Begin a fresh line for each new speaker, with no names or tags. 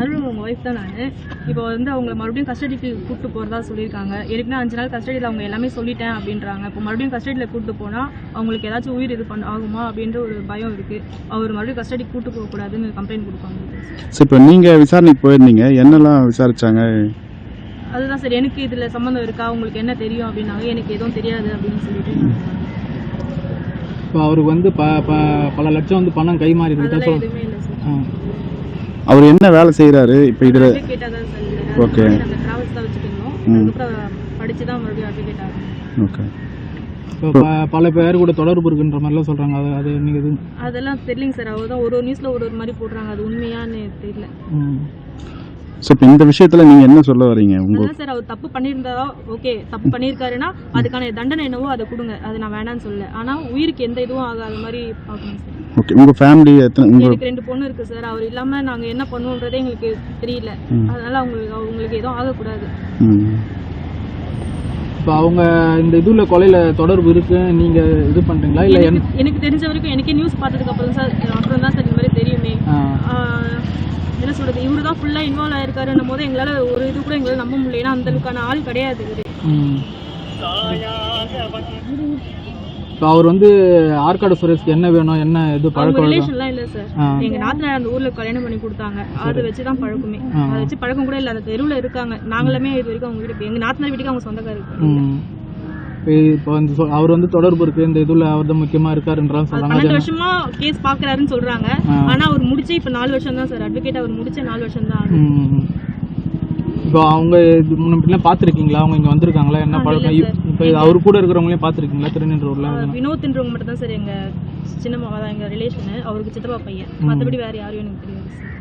அருள் உங்கள் ஒய்ஃப் தான் நான். இப்போ வந்து அவங்களை மறுபடியும் கஸ்டடிக்கு கூப்பிட்டு போகிறதா சொல்லியிருக்காங்க. ஏற்கனவே 5 நாள் கஸ்டடியில் அவங்க எல்லாமே சொல்லிட்டேன் அப்படின்றாங்க. இப்போ மறுபடியும் கஸ்டடியில் கூப்பிட்டு போனால் அவங்களுக்கு ஏதாச்சும் உயிர் இது ஆகுமா அப்படின்ற ஒரு பயம் இருக்குது. அவர் மறுபடியும் கஸ்டடிக்கு கூப்பிட்டு போகக்கூடாதுன்னு கம்ப்ளைண்ட் கொடுப்பாங்க.
சார் இப்போ நீங்கள் விசாரணைக்கு போயிருந்தீங்க, என்னெல்லாம் விசாரிச்சாங்க?
அதுதான் சார், எனக்கு இதில் சம்மந்தம் இருக்கா, உங்களுக்கு என்ன தெரியும் அப்படின்னாங்க. எனக்கு எதுவும் தெரியாது அப்படின்னு சொல்லிட்டு.
இப்போ அவருக்கு வந்து பல லட்சம் வந்து பணம் கை மாறி
எதுவுமே இல்லை சார்.
அவர் என்ன வேலை செய்கிறாரு இப்போ இதில்?
அட்வொகேட்டாக தான் சார்.
ஓகே.
நாங்கள் ட்ராவல்ஸ் தான் வச்சுருந்தோம். அதுக்கப்புறம் படித்து தான் மறுபடியும் அட்வொகேட் ஆகும்.
ஓகே.
இப்போ பல பேர் கூட தொடர்பு இருக்குன்ற மாதிரிலாம் சொல்கிறாங்க. அது நீங்கள் எதுவும்
அதெல்லாம் தெரியலைங்க சார். அவர் தான் ஒரு நியூஸில் ஒரு மாதிரி போடுறாங்க. அது உண்மையான்னு தெரியல.
ஸோ இப்போ இந்த விஷயத்தில் நீங்கள் என்ன சொல்ல வரீங்க?
அதான் சார், அவர் தப்பு பண்ணியிருந்தா ஓகே, தப்பு பண்ணியிருக்காருன்னா அதுக்கான தண்டனை என்னவோ அதை கொடுங்க. அது நான் வேணான்னு சொல்லல. ஆனால் உயிருக்கு எந்த இதுவும் ஆகாத மாதிரி பார்க்கணும் சார்.
ஓகே. உங்கள் ஃபேமிலி எத்தனை?
எனக்கு 2 பொண்ணு இருக்குது சார். அவர் இல்லாமல் நாங்கள் என்ன பண்ணுவோன்றதே எங்களுக்கு தெரியல. அதனால் அவங்களுக்கு எதுவும் ஆகக்கூடாது.
இப்போ அவங்க இந்த இதில் கொலையில் தொடர்பு இருக்கு நீங்கள் இது பண்ணுறீங்களா? இல்லை
எனக்கு தெரிஞ்ச வரைக்கும் எனக்கே நியூஸ் பார்த்ததுக்கு அப்புறம் தான் சார் இந்த மாதிரி தெரியுமே. என்ன சொல்கிறது, இவரு தான் ஃபுல்லாக இன்வால்வ் ஆகிருக்காருன்னும் போது எங்களால் ஒரு இது கூட எங்களால் நம்ப முடியல. ஏன்னா அந்தளவுக்கான ஆள் கிடையாது இவரு.
இப்போ அவர் வந்து ஆற்காடு சுரேஷ்க்கு என்ன வேணும், என்ன இது பழக்கம்?
ரிலேஷன்லாம் இல்லை சார். எங்கள் நாத்தில் அந்த ஊரில் கல்யாணம் பண்ணி கொடுத்தாங்க. அதை வச்சு தான் பழக்கமே. அதை வச்சு பழக்கம் கூட இல்லை. அந்த தெருவில் இருக்காங்க. நாங்களுமே இது வரைக்கும் அவங்க வீட்டுக்கு, எங்கள் நாத்தனார் வீட்டுக்கு அவங்க சொந்தக்காரர்.
இப்போ வந்து அவர் வந்து தொடர்பு இருக்கு இந்த இதுல அவர் தான் முக்கியமா இருக்காருன்றாலும் சொல்றாங்க.
12 வருஷமா கேஸ் பாக்குறாருன்னு சொல்றாங்க. ஆனா அவர் முடிச்சு இப்ப 4 வருஷம் தான் சார். அட்வொகேட் அவர் முடிச்ச 4 வருஷம் தான்.
இப்போ அவங்க முன்னாடி பாத்துருக்கீங்களா? அவங்க இங்க வந்திருக்காங்களா? என்ன பழக்கம்? இப்போ அவரு கூட இருக்கிறவங்களையும் பாத்துருக்கீங்களா? திருநெல்வேலில
வினோத்ன்றவங்க மட்டும் தான் சார் எங்க சின்னம்மா, எங்க ரிலேஷன். அவருக்கு சித்தப்பா பையன். மற்றபடி வேற யாரும் எனக்கு தெரியாது சார்.